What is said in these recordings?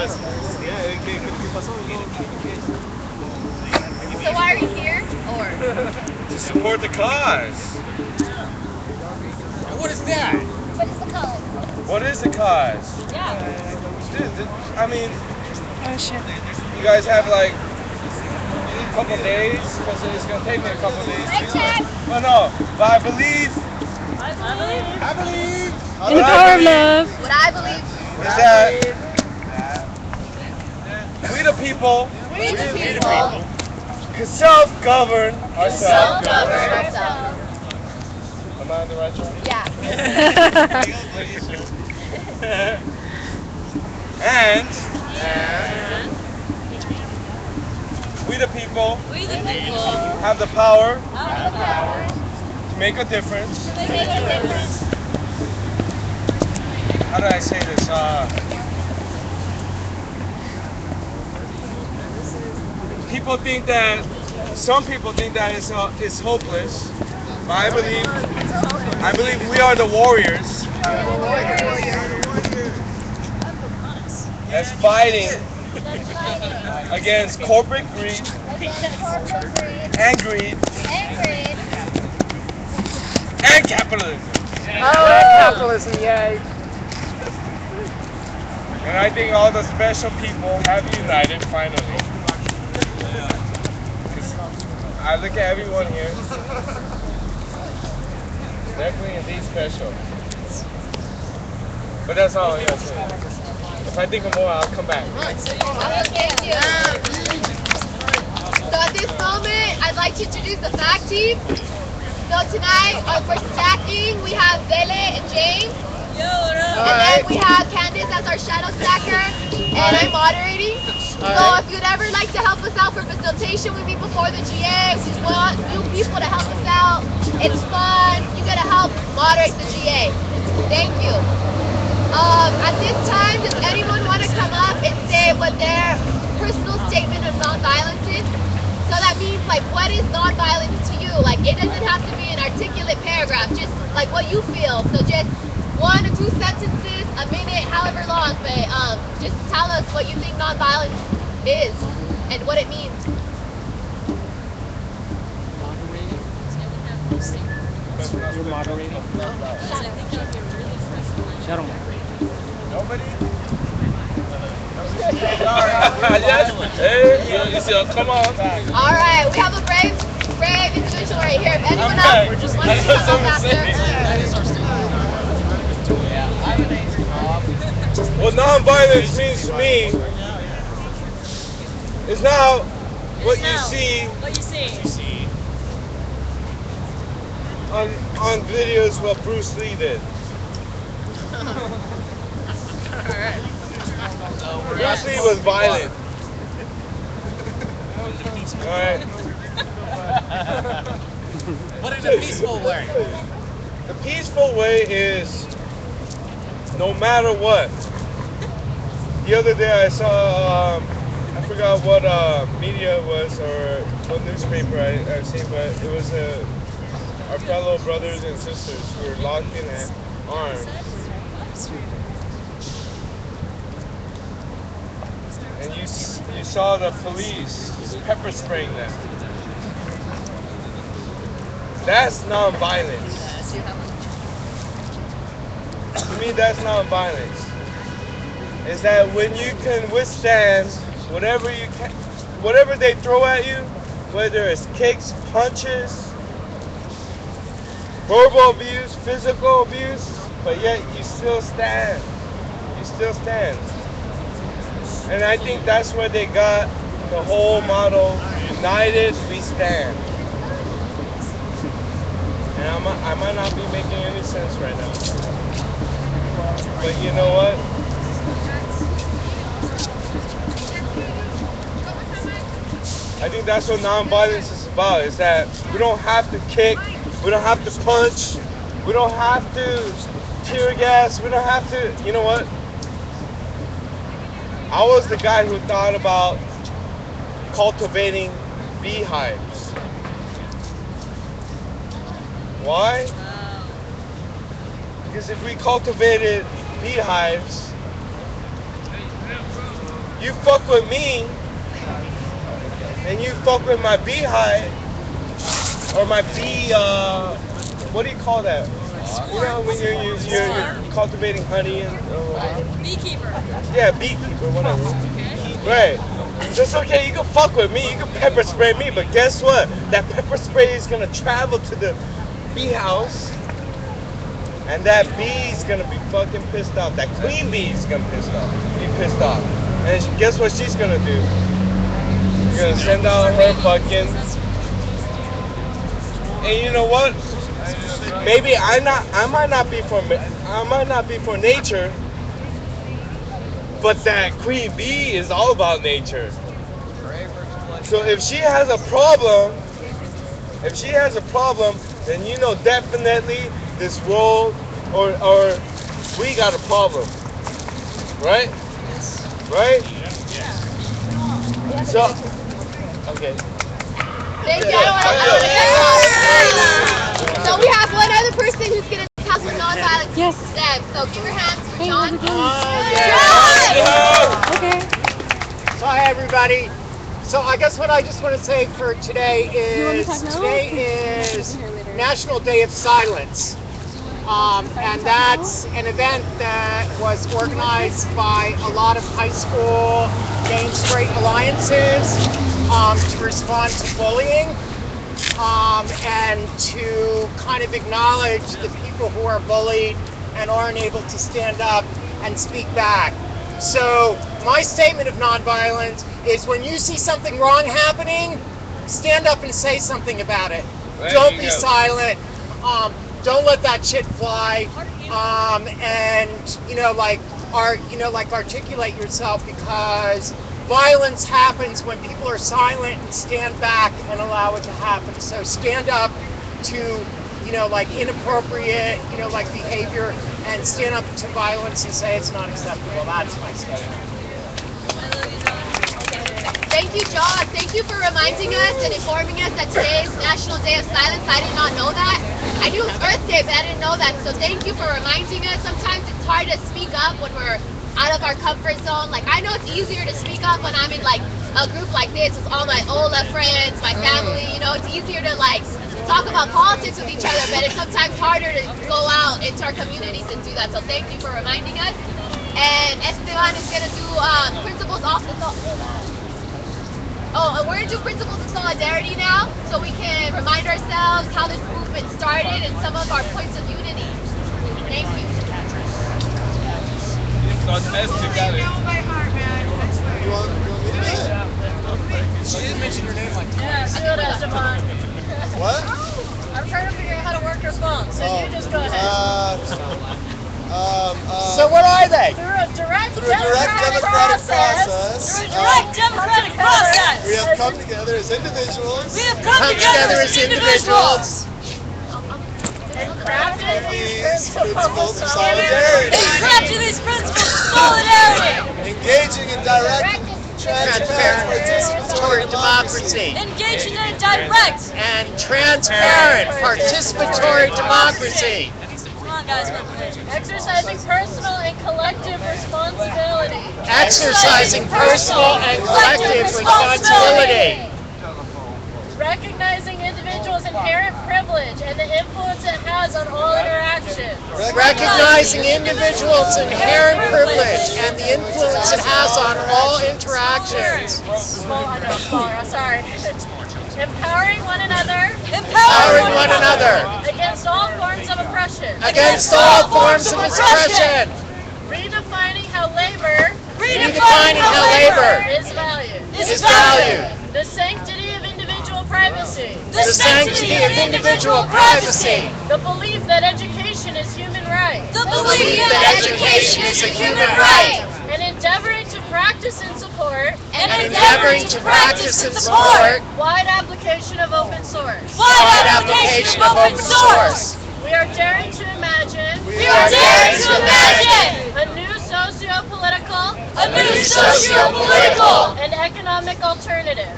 So why are you here? Or To support the cause. What is that? what is the cause? What is the cause? Yeah. I mean, Oh shit. you guys have like a couple days, because it's going to take me a couple days. Mic check. Well, no, but I believe, In the power of love. What I believe. is that we the people We the people can self-govern ourselves. self-govern ourselves. Am I on the right track? Yeah. And we the people We the people have the power have the power to make a difference. to make a difference. How do I say this? Some people think that it's hopeless, but I believe we are the warriors that's fighting against corporate greed and greed and capitalism. Capitalism, yay. And I think all the special people have united finally. I look at everyone here. Definitely indeed special. But that's all I'm gonna say. If I think of more, I'll come back. Thank you. So at this moment, I'd like to introduce the fact team. So tonight, for stacking, we have Vele and James. And then we have Candace as our shadow stacker, and I'm moderating. So if you'd ever like to help us out for facilitation with me before the GA, we want new people to help us out. It's fun. You gotta help moderate the GA. Thank you. At this time, does anyone want to come up and say what their personal statement of nonviolence is? So that means, like, what is nonviolence to you? Like, it doesn't have to be an articulate paragraph, just like what you feel. So just 1 or 2 sentences, a minute, however long, but just tell us what you think nonviolence is and what it means. You're moderating. Shadow moderator. Nobody? Yes. Hey, you see, come on. All right, we have a brave individual right here. If anyone else wants to come up after. What nonviolence means to me is now what you see on videos what Bruce Lee did. Bruce Lee was violent. Alright. But in a peaceful way. The peaceful way is no matter what. The other day I saw, I forgot what media it was or what newspaper I seen, but it was our fellow brothers and sisters who were locked in arms. And you saw the police pepper spraying them. That's nonviolence. To me, that's nonviolence. Is that when you can withstand whatever they throw at you, whether it's kicks, punches, verbal abuse, physical abuse, but yet you still stand. You still stand. And I think that's where they got the whole motto, united we stand. And I might not be making any sense right now. But you know what? I think that's what nonviolence is about, is that we don't have to kick, we don't have to punch, we don't have to tear gas, we don't have to, you know what? I was the guy who thought about cultivating beehives. Why? Because if we cultivated beehives, you fuck with me, and you fuck with my beehive, or my bee, what do you call that? You know, when you're cultivating honey and whatever. Beekeeper. Yeah, beekeeper, whatever. Right. So it's okay, you can fuck with me, you can pepper spray me, but guess what? That pepper spray is gonna travel to the bee house, and that bee's gonna be fucking pissed off. That queen bee's gonna be pissed off. And guess what she's gonna do? She's gonna send out her fucking. And you know what? Maybe I might not be for nature, but that queen bee is all about nature. So if she has a problem, then you know definitely this world or we got a problem, right? Right? So okay. Thank you. So we have one other person who's going to tell us what nonviolence Yes. is to them. So give your hands for Hey, John. how's it going? John! Okay. So hi everybody. So I guess what I just want to say for today is National Day of Silence. And that's an event that was organized by a lot of high school gay and straight alliances to respond to bullying and to kind of acknowledge the people who are bullied and aren't able to stand up and speak back. So my statement of nonviolence is when you see something wrong happening, stand up and say something about it. Don't be silent. Don't let that shit fly. And articulate yourself, because violence happens when people are silent and stand back and allow it to happen. So stand up to inappropriate behavior and stand up to violence and say it's not acceptable. That's my statement. Thank you, John. Thank you for reminding us and informing us that today is National Day of Silence. I did not know that. I knew it was Earth Day, but I didn't know that. So thank you for reminding us. Sometimes it's hard to speak up when we're out of our comfort zone. Like, I know it's easier to speak up when I'm in like a group like this with all my OLA friends, my family. You know, it's easier to like talk about politics with each other, but it's sometimes harder to go out into our communities and do that. So thank you for reminding us. And Esteban is gonna do principles off the and we're gonna do principles of solidarity now, so we can remind ourselves how this movement started and some of our points of unity. Thank you. By heart, man. You want me to do it? She didn't mention your name like Yeah, do it, Esteban. What? I'm trying to figure out how to work her phone, so you just go ahead. So what are they? Through a direct democratic process. Through a direct democratic process. We have come together as individuals. We have come together as individuals. And crafted These principles of solidarity. these principles of solidarity. Engaging in direct, transparent, Participatory democracy. Engaging in direct. And transparent participatory democracy. Come on, guys. Exercising personal and collective responsibility. Exercising personal and collective responsibility. Recognizing individuals' inherent privilege and the influence it has on all interactions. Recognizing individuals' inherent privilege and the influence it has on all interactions. Sorry. Empowering one another. Empowering one another. Against all forms of oppression. Against all forms of oppression. Redefining how labor. Is valued. Is valued. The sanctity of individual privacy. The sanctity of individual privacy. The belief that education is human right. The belief that education is a human right. And endeavoring to practice and support. Wide application of open source. Wide application of open source. We are daring to imagine. A new socio-political. And economic alternative.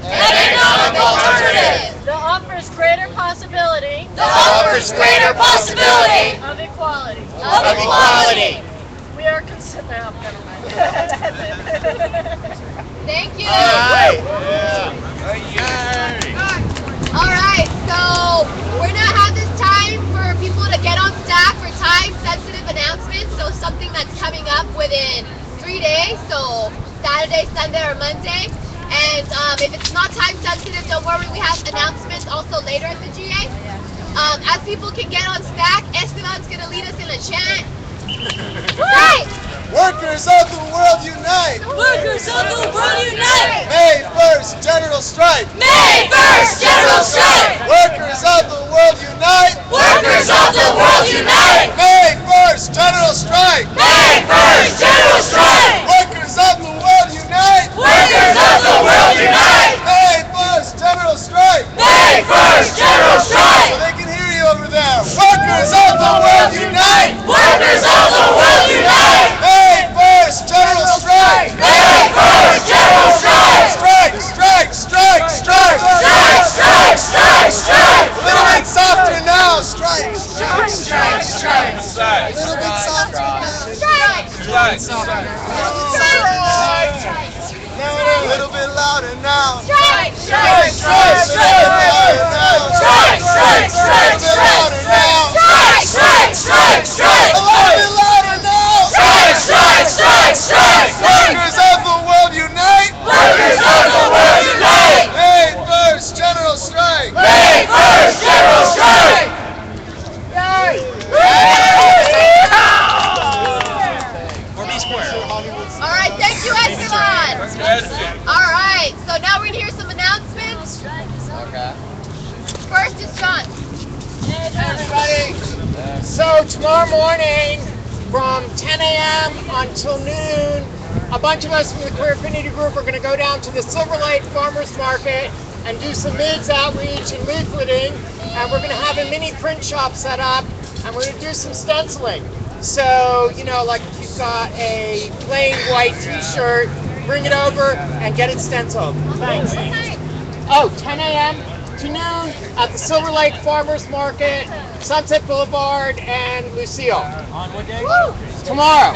That offers greater possibility. Of equality. We are 3 days, so Saturday, Sunday, or Monday. And if it's not time sensitive, don't worry, we have announcements also later at the GA. As people can get on stack, Esteban's going to lead us in a chant. Right! Workers of the world unite! Workers of the world unite! May 1st, general strike! May 1st, general strike! Workers of the world unite! Workers of the world unite! May 1st, general strike! May 1st, general strike! Workers of the world unite! Workers of the world unite! May 1st, general strike! May 1st, general strike! So they can hear you over there! Workers of the world unite! Workers of the world unite! May 1st, general strike! May 1st, general strike! Strike, strike, strike, strike! Strike, strike, strike, strike! A little bit softer now! Strike, strike, Strike, strike, Strike. a little bit softer now! Strike! Strike. A little bit louder now! Strike! Strike, strike, strike, now! Strike, strike, strike, strike! Strike, strike, strike, strike! A little bit louder now! Strike, strike, strike, strike! Workers of the world unite! Workers of the world unite! May 1st, general strike! May 1st, general strike! Or be square. All right, thank you, Esteban. Question. All right, so now we're going to hear some announcements. Okay. First is John. Everybody. So tomorrow morning from 10 a.m. until noon, a bunch of us from the Queer Affinity Group are going to go down to the Silverlake Farmers Market and do some MIDS outreach and leafleting. And we're going to have a mini print shop set up, and we're going to do some stenciling. So, you know, like if you've got a plain white t-shirt, bring it over and get it stenciled. Thanks. Oh, 10 a.m. to noon at the Silverlake Farmers Market, Sunset Boulevard, and Lucille. On what day? Tomorrow.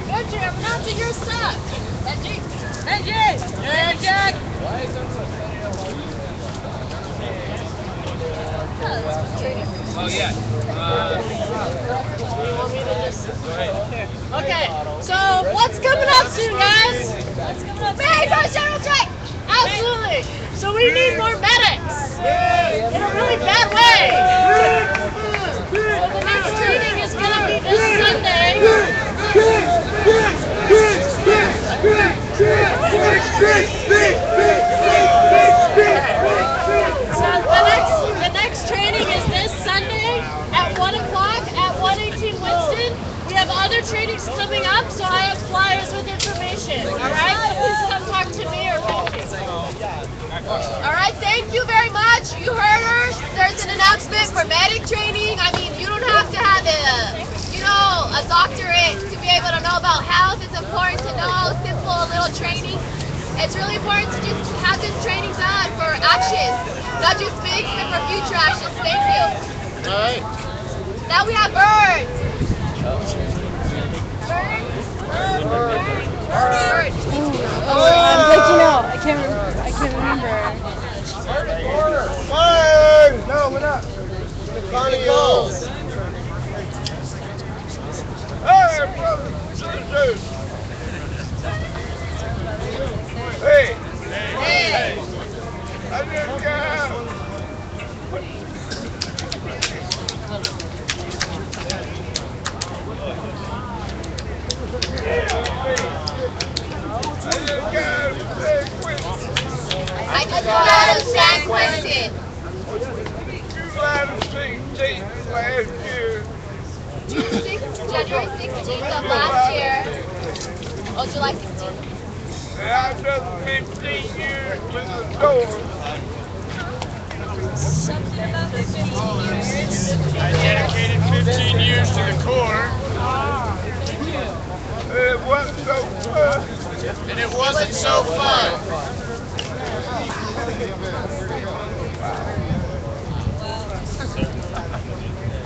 Benji, I'm announcing your stuff. Benji. Benji. Hey, Jack. Oh, yeah. Okay, so what's coming up soon, guys? May 1st, general strike. Absolutely. So we need more medics in a really bad way. So the next training is going to be this Sunday. So the next training is this Sunday at 1 o'clock at 118 Winston. We have other trainings coming up, so I have flyers with information. All right, so please come talk to me or Benji. All right, thank you very much. You heard her. There's an announcement for medic training. I mean, you don't have to have a doctorate to be able to know about health. It's important to know simple little training. It's really important to just have this training done for actions, not just big, but for future actions. Thank you. All right. Now we have Bird. Bird. I'm blanking out. I can't remember. Fire! No, we're not. Connie goals. Hey, brother. Sisters. Hey. Hey. I just got out. I just got out of San Quentin. You lied to 16 last year. January 16th of last year. Oh, July 16th. And I've done 15 years with the door. I dedicated 15 years to the Corps, It wasn't so fun. and it wasn't so fun.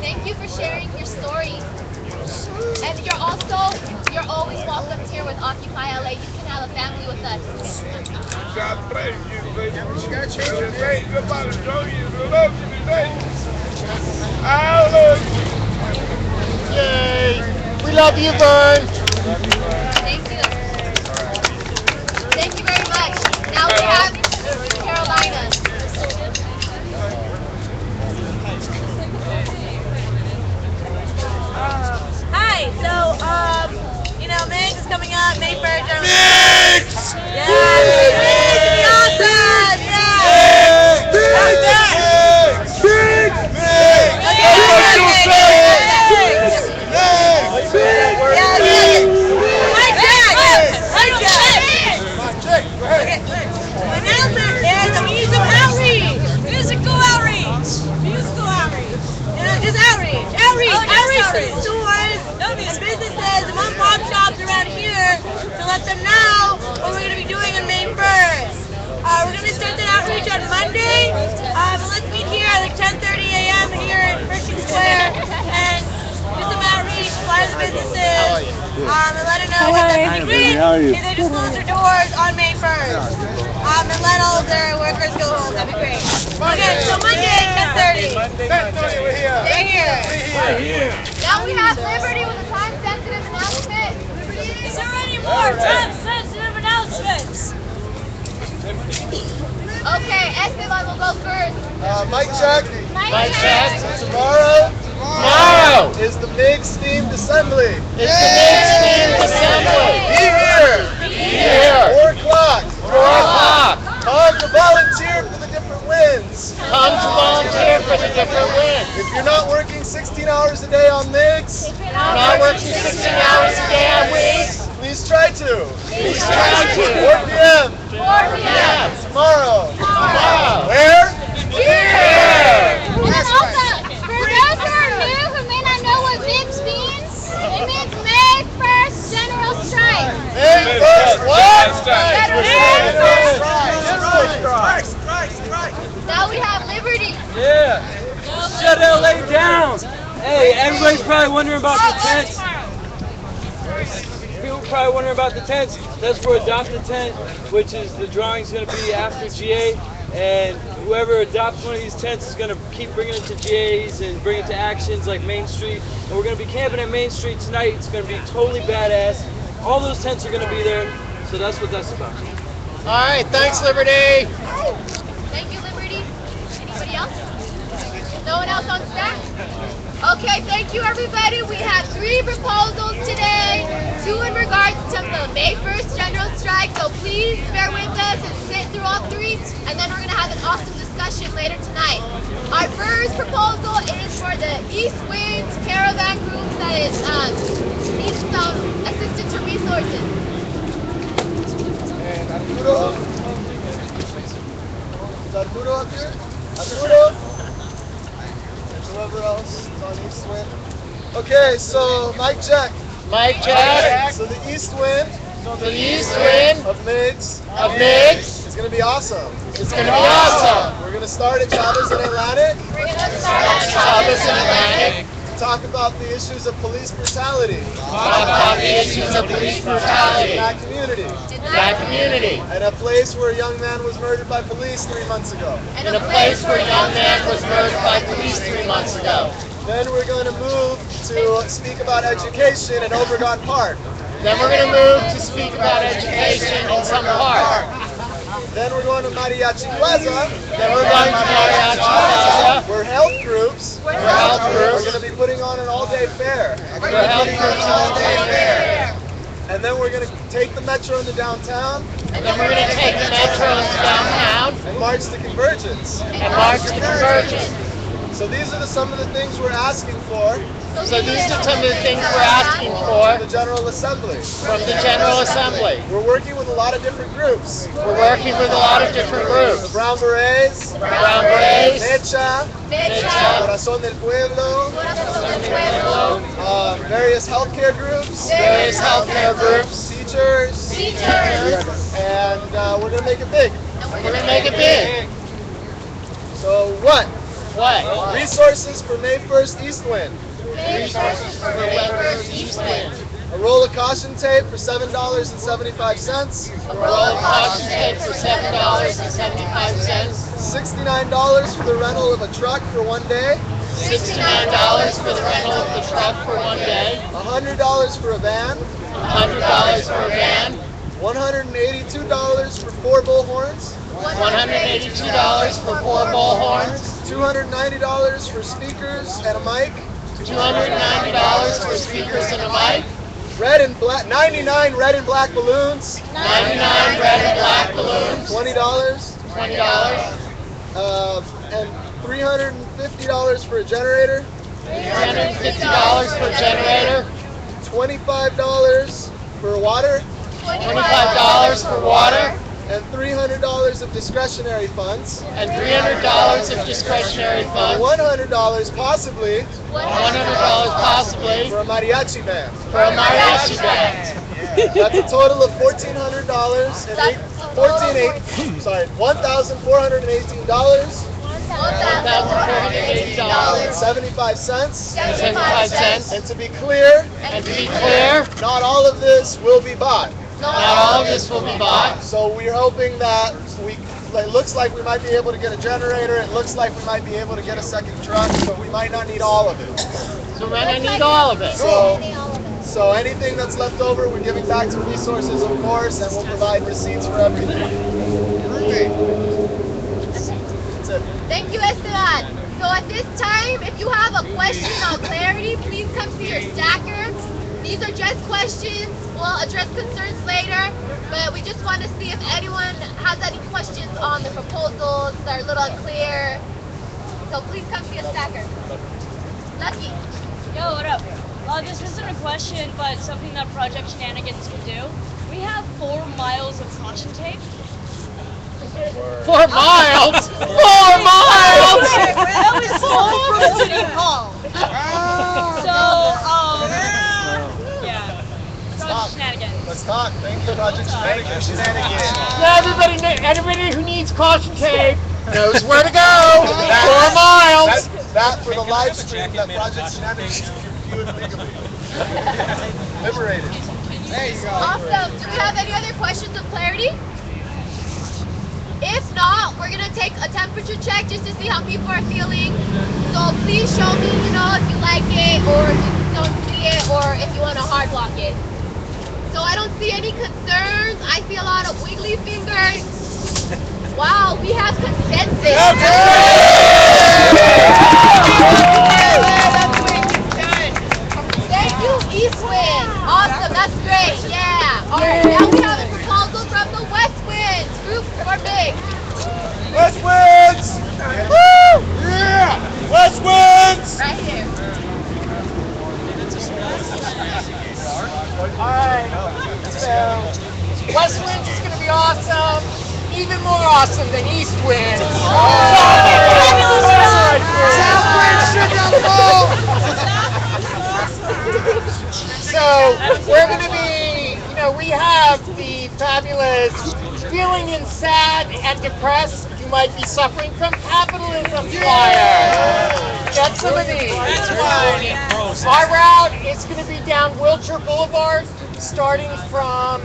Thank you for sharing your story. And you're always welcome here with Occupy LA. You can have a family with us. God bless you, baby. Ain't nobody show you the love you today. I love you. love you, Vern. Thank you. Thank you very much. Now we have Carolina. Hi, so, Meg is coming up, May 1st. Mix! Yeah, it's gonna be awesome! Yeah! Announcement is a musical outreach! Musical outreach! Musical outreach! Just outreach! Outreach to stores and businesses and mom and pop shops around here to let them know what we're going to be doing on May 1st. We're going to start that outreach on Monday, but let's meet here at like 10:30 a.m. here in Pershing Square and do some outreach, fly the businesses, and let them know what they're doing. They just close their doors on May 1st. And let all of their workers go home. That'd be great. Okay, so Monday, 10:30. 10:30, we're here. They're here. We're here. Now we have Liberty with a time-sensitive announcement. Liberty? Is there any more time-sensitive announcements? Okay, Esteban will go first. Mic check. Mic check. Tomorrow is the MIGS themed assembly. It's the MIGS themed assembly. Be here. Be here. 4 o'clock. 4 o'clock. Come to volunteer for the different wins. Come to volunteer for the different wins. If you're not working 16 hours a day on MIGS, Not working 16 hours a day on weeks. please try to. Please try to. 4 p.m. 4 p.m. tomorrow. Tomorrow. Where? Here. And then also, for those who are new who may not know what MIGS means, it means May 1st General Strike. May 1st what? Now we have Liberty. Yeah. Shut LA down. Hey, everybody's probably wondering about the tents. People probably wondering about the tents. That's for Adopt a Tent, which is the drawing's going to be after GA. And whoever adopts one of these tents is going to keep bringing it to GAs and bring it to actions like Main Street. And we're going to be camping at Main Street tonight. It's going to be totally badass. All those tents are going to be there. So that's what that's about. All right, thanks, Liberty. Thank you, Liberty. Anybody else? No one else on staff? Okay, thank you, everybody. We have 3 proposals today. 2 in regards to the May 1st General Strike. So please bear with us and sit through all 3. And then we're going to have an awesome discussion later tonight. Our first proposal is for the East Winds Caravan Group that needs some assistance or resources. And Arturo. Is Arturo up here? Arturo. And whoever else is on East Wind. Okay, so mic check. Mic check. So the East Wind The East Wind of MIGS of MIGS. is going to be awesome. It's going to be awesome. We're going to start at Chavez and Atlantic Chavez and Atlantic. to talk about the issues of police brutality Talk about the issues of police brutality in that community. in that community. At a place where a young man was murdered by police 3 months ago. In a place where a young man was murdered by police 3 months ago. Then we're going to move to speak about education at Obregon Park. Then we're going to move to speak about education in some park. Then we're going to Mariachi Plaza, Then we're going to Mariachi Plaza. where health groups Where health are groups going to be putting on an all-day fair. Where health groups all day there. And then we're going to take the metro into downtown And then we're going to take the metro into downtown and march to Convergence. and march to Convergence. So these are some of the things we're asking for So these are some of the things we're asking from for the General Assembly. from the General Assembly. We're working with a lot of different groups. We're working with a lot of different The groups. Brown Berets, Brown Berets, Mecha, Corazón del Pueblo, various healthcare groups, various healthcare groups, teachers, and we're going to make it big. we're going to make it big. So what? What? Resources for May 1st East Wind. Resources for May 1st East Wind. A roll of caution tape for $7.75. A roll of caution tape for $7.75. $69 for the rental of a truck for 1 day. $69 for the rental of the truck for one day. $100 for a van. $100 for a van. $182 for 4 bullhorns. $182 for 4 bullhorns. $290 for speakers and a mic. $290 for speakers and a mic. Red and black, 99 red and black balloons. 99 red and black balloons. $20. $20. And $350 for a generator. $350 for a generator. $25 for water. $25 for water. And $300 of discretionary funds. And $300 of discretionary funds. $100 possibly. $100 possibly. For a mariachi band. For a mariachi band. That's a total of $1,400 and $1,418. $1,480. 75 cents. 75 cents. And to be clear, not all of this will be bought. Not all of this will be bought. So we're hoping that it looks like we might be able to get a generator. It looks like we might be able to get a second truck, but we might not need all of it. So we might not need all of it. So anything that's left over, we're giving back to resources, of course, and we'll provide receipts for everything. That's it. Thank you, Esteban. So at this time, if you have a question on clarity, please come see your stacker. These are just questions. We'll address concerns later, but we just want to see if anyone has any questions on the proposals that are a little unclear. So please come see a stacker. Lucky. Yo, what up? This isn't a question, but something that Project Shenanigans could do. We have 4 miles of caution tape. 4 miles? 4 miles! That was all from City Hall. So, yeah. Project Shenanigans. Let's talk. Thank you, Project Shenanigans. Yeah, everybody who needs caution tape knows where to go. 4 miles. That for the live stream, that Project Shenanigans can view it legally. Liberated. There you go. Awesome. Do we have any other questions of clarity? If not, we're gonna take a temperature check just to see how people are feeling. So please show me, if you like it, or if you don't see it, or if you want to hard block it. So I don't see any concerns. I see a lot of wiggly fingers. Wow, we have consensus. Thank you, Eastwind. Awesome, that's great. Yeah. All right, now we have a proposal from the West Winds. Group for big. West Winds! Woo! Yeah! West Winds! Right here. Alright, so West Winds is going to be awesome, even more awesome than East Winds. South Winds should have the ball. So we're going to be, we have the fabulous feeling and sad and depressed. You might be suffering from capitalism flyer. Get some of these. Our route is going to be down Wilshire Boulevard, starting from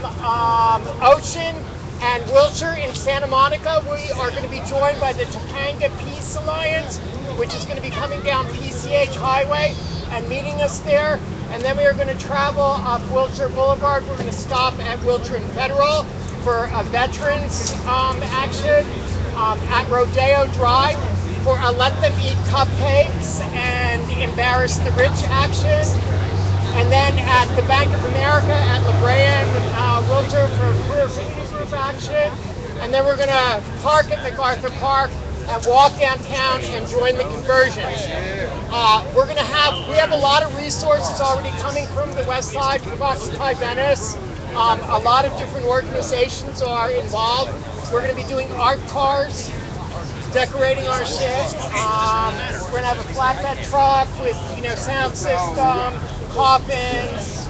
Ocean and Wilshire in Santa Monica. We are going to be joined by the Topanga Peace Alliance, which is going to be coming down PCH Highway and meeting us there. And then we are going to travel up Wilshire Boulevard. We're going to stop at Wilshire and Federal for a veterans action at Rodeo Drive for a Let Them Eat Cupcakes and Embarrass the Rich action. And then at the Bank of America at La Brea and Wilshire for a Queer Community Group action. And then we're going to park at MacArthur Park and walk downtown and join the conversions. We have a lot of resources already coming from the west side from Occupy Venice. A lot of different organizations are involved. We're going to be doing art cars, decorating our shit. We're going to have a flatbed truck with, sound system, coffins,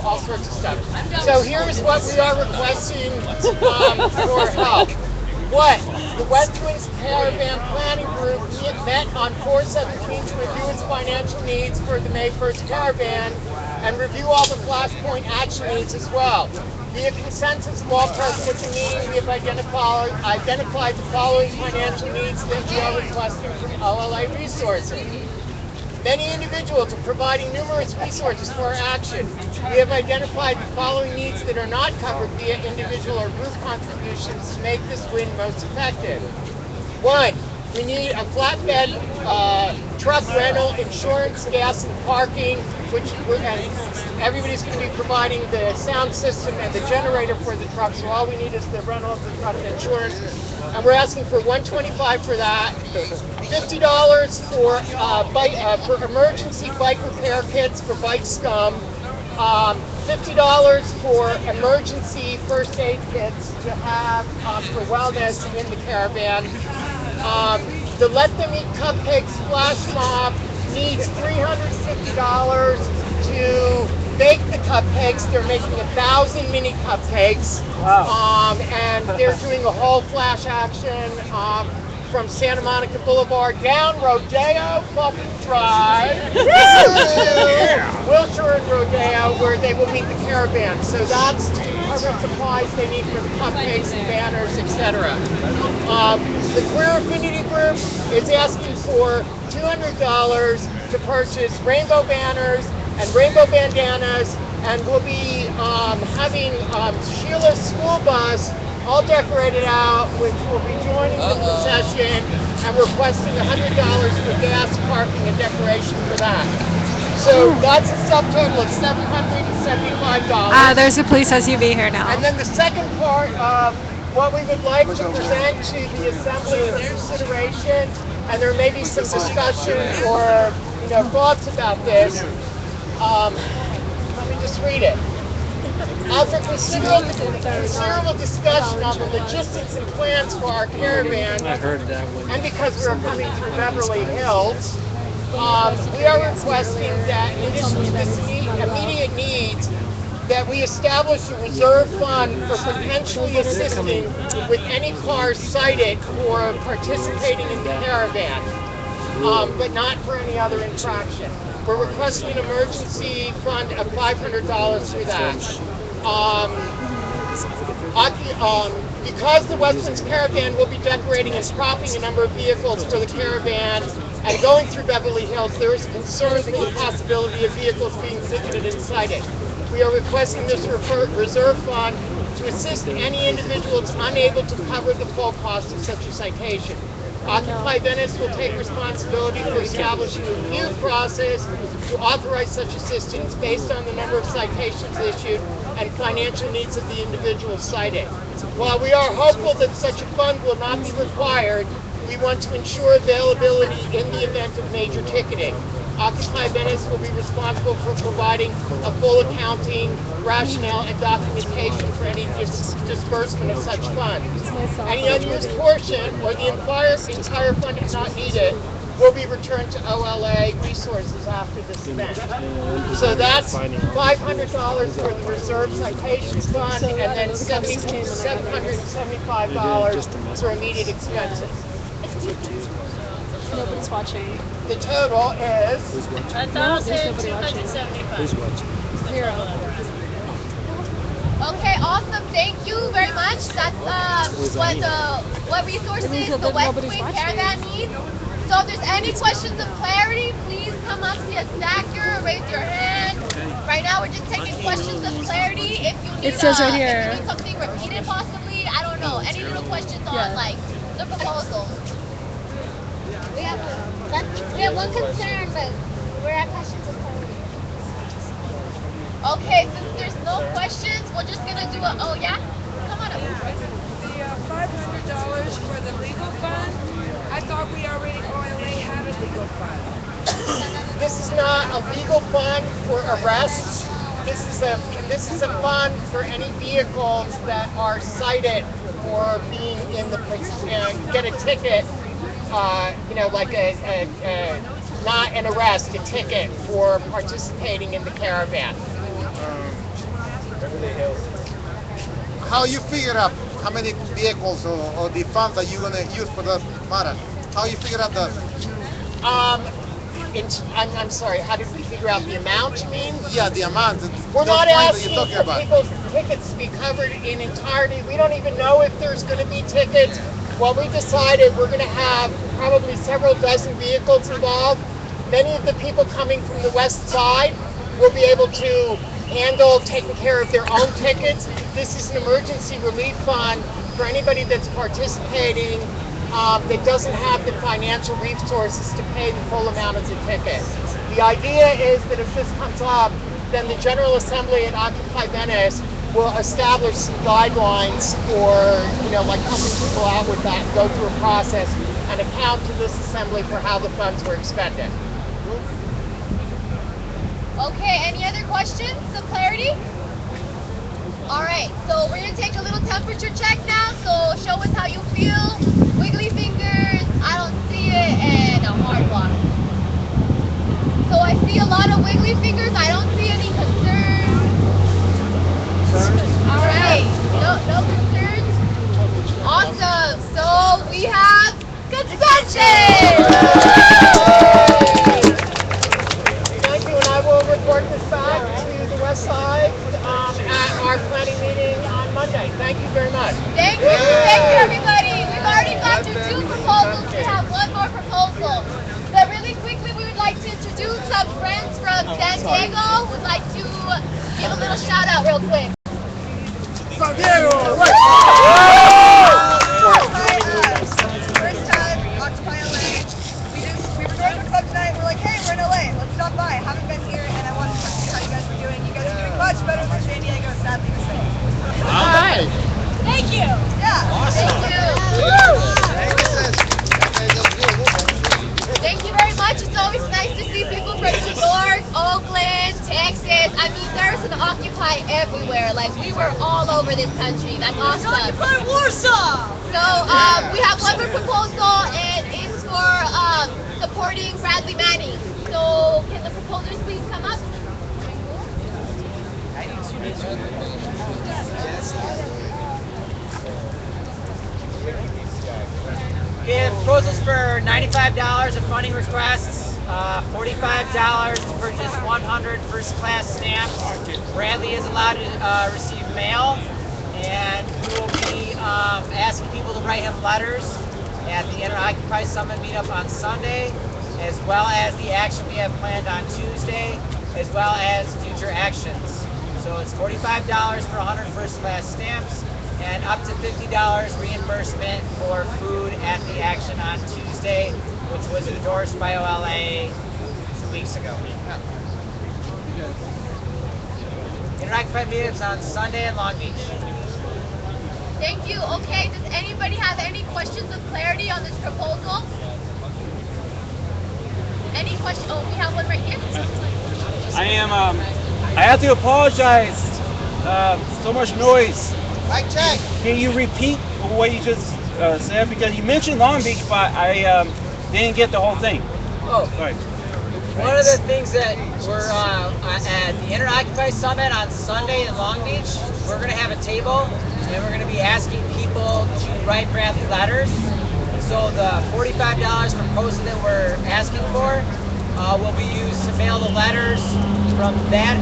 all sorts of stuff. So here's what we are requesting for help. The West Winds Caravan Planning Group met on 4/17 to review its financial needs for the May 1st caravan and review all the flashpoint action needs as well. Via consensus of all present at the meeting, we have identified the following financial needs that we are requesting from OLA Resources. Many individuals are providing numerous resources for our action. We have identified the following needs that are not covered via individual or group contributions to make this win most effective. One, we need a flatbed truck rental, insurance, gas, and parking, and everybody's going to be providing the sound system and the generator for the truck, so all we need is the rental of the truck and insurance. And we're asking for $125 for that, $50 for emergency bike repair kits for bike scum, $50 for emergency first aid kits to have for wellness in the caravan. The Let Them Eat Cupcakes flash mob needs $350 to bake the cupcakes. They're making 1,000 mini cupcakes. Wow. And they're doing a whole flash action from Santa Monica Boulevard down Rodeo fucking Drive to Wilshire and Rodeo, where they will meet the caravan. So that's to cover supplies they need for the cupcakes and banners, etc. The Queer Affinity Group is asking for $200 to purchase rainbow banners and rainbow bandanas, and we'll be having Sheila's school bus all decorated out, which will be joining the procession, and requesting $100 for gas, parking, and decoration for that. So that's a subtotal of $775. There's a police SUV here now. And then the second part of what we would like to present to the assembly for consideration, and there may be some discussion or thoughts about this. Let me just read it. After considerable discussion on the logistics and plans for our caravan, and because we are coming through Beverly Hills, we are requesting that in addition to this immediate needs, that we establish a reserve fund for potentially assisting with any cars cited for participating in the caravan, but not for any other infraction. We're requesting an emergency fund of $500 for that. Because the Westlands Caravan will be decorating and propping a number of vehicles for the caravan and going through Beverly Hills, there is concern for the possibility of vehicles being ticketed and cited. We are requesting this reserve fund to assist any individuals unable to cover the full cost of such a citation. Occupy Venice will take responsibility for establishing a review process to authorize such assistance based on the number of citations issued and financial needs of the individuals cited. While we are hopeful that such a fund will not be required, we want to ensure availability in the event of major ticketing. Occupy Venice will be responsible for providing a full accounting, rationale, and documentation for any disbursement of such funds. Any unused portion or the entire fund is not needed will be returned to OLA resources after this event. So that's $500 for the reserve citation fund, and then $775 for immediate expenses. Nobody's watching. The total is $1,275. Zero. Okay, awesome. Thank you very much. That's what resources the West Wing Caravan needs. So if there's any questions of clarity, please come up to a stacker, raise your hand. Right now we're just taking questions of clarity. If you need, It says right here. If you need something repeated possibly, I don't know. Any little questions on like the proposal. We have one concern, but we're at questions of clarity. Okay, since there's no questions, we're just gonna do a, oh yeah? Come on up. The $500 for the legal fund, I thought we already had a legal fund. This is not a legal fund for arrests. This is a fund for any vehicles that are cited for being in the get a ticket. Like not an arrest, a ticket for participating in the caravan. How you figure out how many vehicles or the funds that you're gonna use for the matter? How you figure out the? I'm sorry. How did we figure out the amount? You mean? Yeah, the amount. We're not asking for people's tickets to be covered in entirety. We don't even know if there's going to be tickets. Well, we decided we're going to have probably several dozen vehicles involved. Many of the people coming from the west side will be able to handle taking care of their own tickets. This is an emergency relief fund for anybody that's participating that doesn't have the financial resources to pay the full amount of the ticket. The idea is that if this comes up, then the General Assembly at Occupy Venice will establish some guidelines for, like helping people out with that, go through a process and account to this assembly for how the funds were expended. Okay, any other questions of clarity? All right, so we're gonna take a little temperature check now. So show us how you feel. Wiggly fingers, I don't see it, and a hard block. So I see a lot of wiggly fingers. I don't see any concerns. All right, no concerns. Awesome. So we have consensus. Thank you, and I will report this back to the west side at our planning meeting on Monday. Thank you very much. Thank you everybody. We've already got through 2 proposals. We have 1 more proposal. But really quickly, we would like to introduce some friends from San Diego who would like to give a little shout out real quick. San Diego! First time, Occupy LA. We were going to a club tonight. We're like, hey, we're in LA. Let's stop by. Haven't been here, and I wanted to see how you guys were doing. You guys are doing much better than San Diego, sadly to say. All right. Thank you. Yeah. Awesome. Thank you very much. It's always nice to see people from New York, Oakland, Texas. I mean, there's an Occupy everywhere. Like, we were all over this country. That's awesome. Occupy Warsaw! So, we have 1 more proposal, and it's for supporting Bradley Manning. So, can the proposers please come up? We have proposals for $95 of funding requests, $45 to purchase 100 first-class stamps. Bradley is allowed to receive mail, and we will be asking people to write him letters at the Inter-Occupy Summit meetup on Sunday, as well as the action we have planned on Tuesday, as well as future actions. So it's $45 for 100 first-class stamps, and up to $50 reimbursement for food at the action on Tuesday, which was endorsed by OLAGA 2 weeks ago. Inter-Occupy meetups on Sunday in Long Beach. Thank you. Okay, does anybody have any questions of clarity on this proposal? Any questions? Oh, we have one right here. I have to apologize. So much noise. Mic check. Can you repeat what you just said? Because you mentioned Long Beach, but I didn't get the whole thing. Oh, Sorry. one of the things that we're at the Inter-Occupy Summit on Sunday in Long Beach, we're going to have a table, and we're going to be asking people to write Bradley letters. So the $45 proposal that we're asking for will be used to mail the letters from that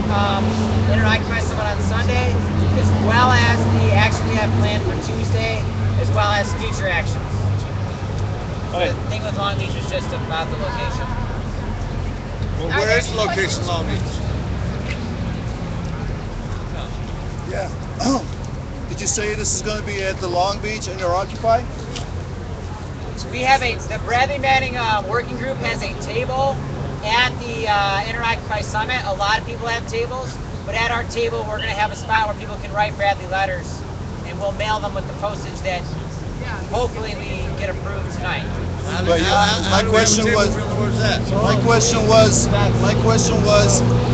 Inter-Occupy Summit on Sunday, as well as the action we have planned for Tuesday, as well as future actions. Okay. The thing with Long Beach is just about the location. Well, where is the location, Long Beach? Yeah. Did you say this is going to be at the Long Beach Inter-Occupy? So we have the Bradley Manning working group has a table at the Inter-Occupy Summit. A lot of people have tables, but at our table we're going to have a spot where people can write Bradley letters, and we'll mail them with the postage that hopefully we get approved tonight. But my question was,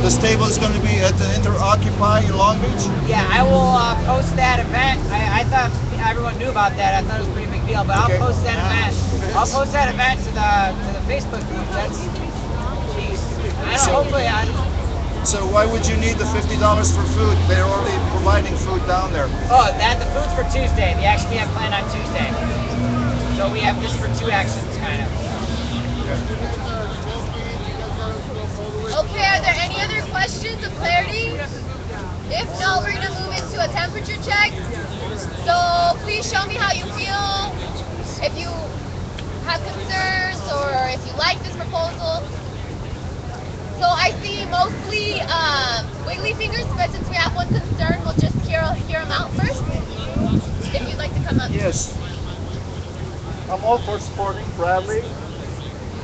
this table is going to be at the Inter-Occupy in Long Beach? Yeah, I will post that event. I thought everyone knew about that. I thought it was a pretty big deal, but I'll post that event. I'll post that event to the Facebook group. So why would you need the $50 for food? They're already providing food down there. Oh, the food's for Tuesday. The action we have planned on Tuesday. So we have this for 2 actions, kind of. Okay, are there any other questions of clarity? If no, we're going to move into a temperature check. So please show me how you feel, if you have concerns or if you like this proposal. So I see mostly wiggly fingers, but since we have one concern, we'll just hear him out first. If you'd like to come up. Yes. I'm all for supporting Bradley.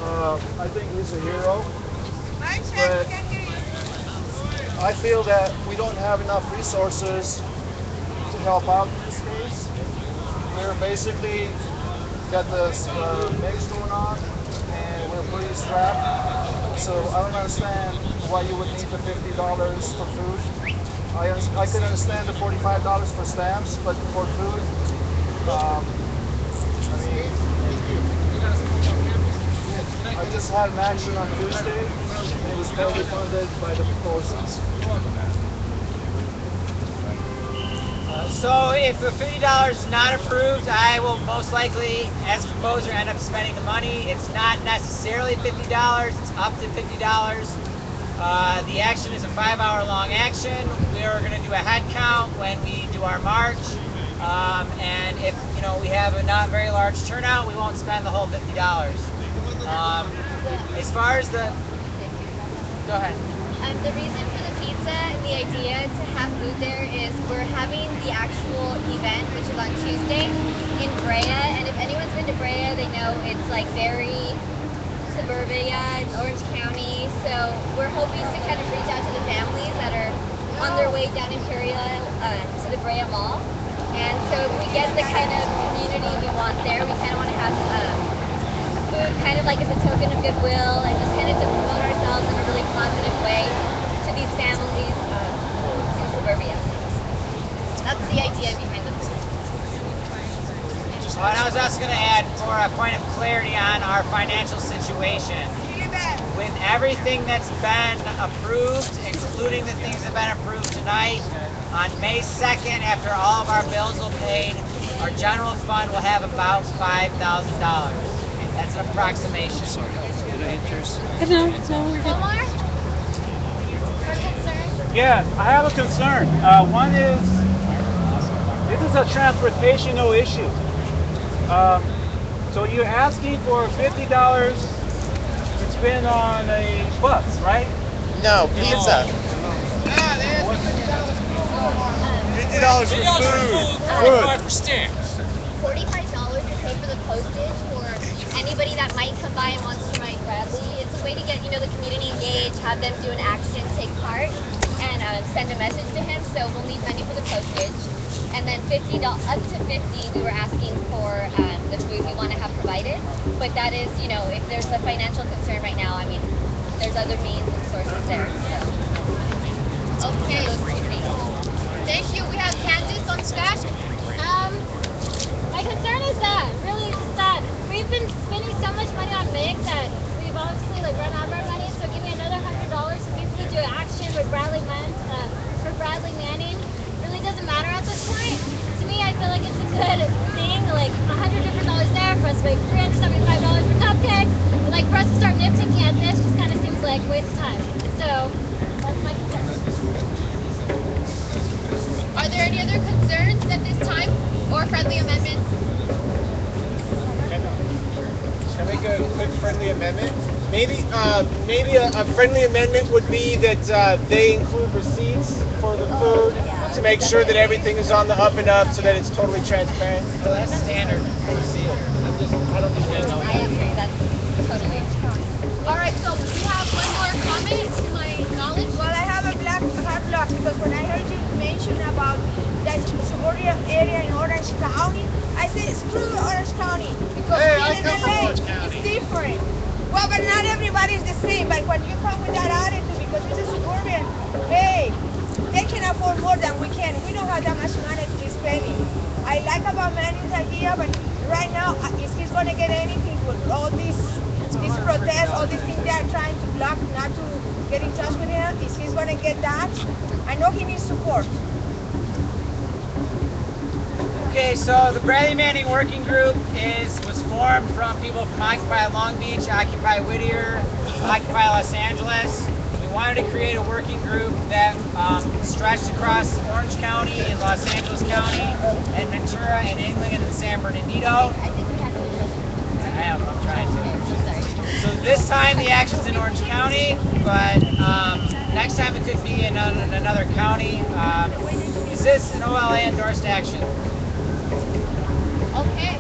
I think he's a hero. But I feel that we don't have enough resources to help out in this case. We're basically got this mix going on, and we're pretty strapped. So I don't understand why you would need the $50 for food. I could understand the $45 for stamps, but for food, I mean, I just had an accident on Tuesday, and it was totally funded by the proposals. So if the $50 is not approved, I will most likely, as proposer, end up spending the money. It's not necessarily $50, it's up to $50. The action is a 5-hour long action. We are going to do a head count when we do our march. And if we have a not very large turnout, we won't spend the whole $50. As far as the... Go ahead. The reason for the pizza and the idea to have food there is we're having the actual event, which is on Tuesday, in Brea. And if anyone's been to Brea, they know it's like very suburbia, it's Orange County. So we're hoping to kind of reach out to the families that are on their way down Imperial to the Brea Mall. And so if we get the kind of community we want there, we kind of want to have food kind of like as a token of goodwill and just kind of to promote ourselves in a really positive way to these families in suburbia. That's the idea behind the food. Well, and I was also going to add, for a point of clarity on our financial situation, with everything that's been approved, including the things that have been approved tonight, on May 2nd, after all of our bills are paid, our general fund will have about $5,000. That's an approximation. Sorry, did I interest? No. Omar? For concern? Yeah, I have a concern. One is, this is a transportational issue. So you're asking for $50 to spend on a bus, right? No, pizza. $50 for food. For stamps. $45 to pay for the postage for anybody that might come by and wants to ride Bradley. It's a way to get the community engaged, have them do an action, take part, and send a message to him. So we'll need money for the postage, and then $50 up to $50 we were asking for the food we want to have provided. But that is, if there's a financial concern right now, I mean, there's other means and sources there. So. Okay. Thank you. We have Candace on staff. My concern is that we've been spending so much money on MIG that we've obviously run out of our money. So give me another $100 to basically do an action with Bradley Manning. Really doesn't matter at this point. To me, I feel like it's a good thing. Like $100 different there for us to make $375 for cupcakes. But for us to start nitpicking at this just kind of seems like a waste of time. So that's my concern. Are there any other concerns at this time or friendly amendments? Can I make a quick friendly amendment? Maybe a friendly amendment would be that they include receipts for the food to make sure that everything is on the up and up so that it's totally transparent. So that's standard procedure. I don't think we know. I agree. That's totally. All right, so we have one more comment to my knowledge. Well, I have a hard block because when I heard you mention about that suburban area in Orange County, I said screw Orange County because I being in come from LA Orange County. is different. Well, but not everybody is the same. But when you come with that attitude, because it's a suburban, hey, they can afford more than we can. We don't have that much money to be spending. I like about Manning's idea, but right now, if he's going to get anything with all these protests, all these things they are trying to block, not to get in touch with him, if he's going to get that, I know he needs support. Okay, so the Bradley Manning Working Group was formed from people from Occupy Long Beach, Occupy Whittier, Occupy Los Angeles. We wanted to create a working group that stretched across Orange County and Los Angeles County and Ventura and England and San Bernardino. I think we have to. I'm trying to. So this time the action's in Orange County, but next time it could be in another county. Is this an OLA endorsed action? Okay.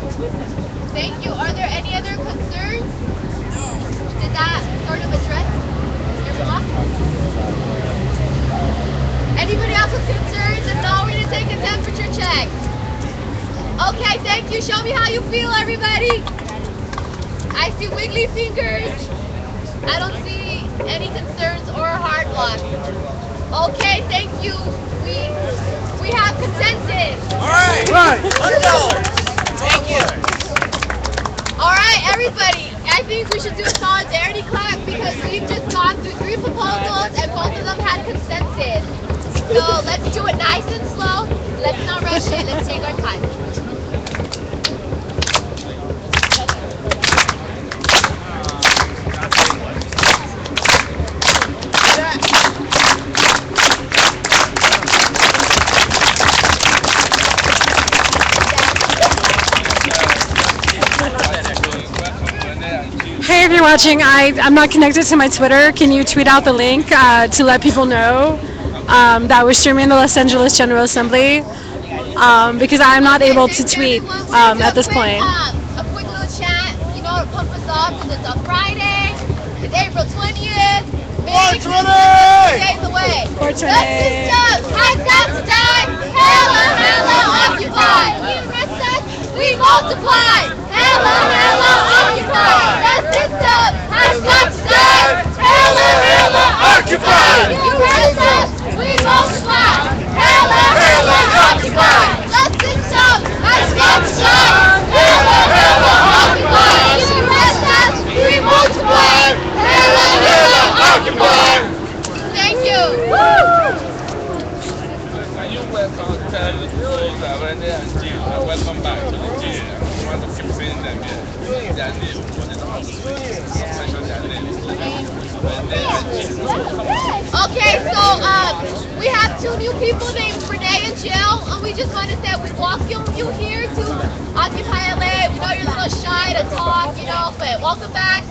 Thank you. Are there any other concerns? Did that sort of address your block? Anybody else with concerns? If not, we're going to take a temperature check. Okay, thank you. Show me how you feel, everybody. I see wiggly fingers. I don't see any concerns or heart block. Okay, thank you. We have consensus. All right. $100. Thank you. All right, everybody. I think we should do a solidarity clap because we've just gone through 3 proposals and both of them had consensus. So let's do it nice and slow. Let's not rush it. Let's take our time. Hey, if you're watching, I'm not connected to my Twitter. Can you tweet out the link to let people know that we're streaming the Los Angeles General Assembly? Because I'm not able to tweet at this point. A quick little chat, you know, to pump us up because it's a Friday. It's April 20th. 420! Days away. 420. The system has got to die. Hella occupy. We recess, we multiply. Hella occupy. The system has got to die. Hella occupy. We recess, we multiply. Hella occupy. The system has got to die. Hella occupy. We recess, we multiply. Hella occupy. Thank you. Can you welcome tell those that were there and jail and welcome back to the jail? I want to keep saying them here. Their name, but they don't have to mention their names. When they are jail. Okay, so we have 2 new people named Renee and Jill, and we just want to say we welcome you here to Occupy LA. We know you're a little shy to talk, you know, but welcome back.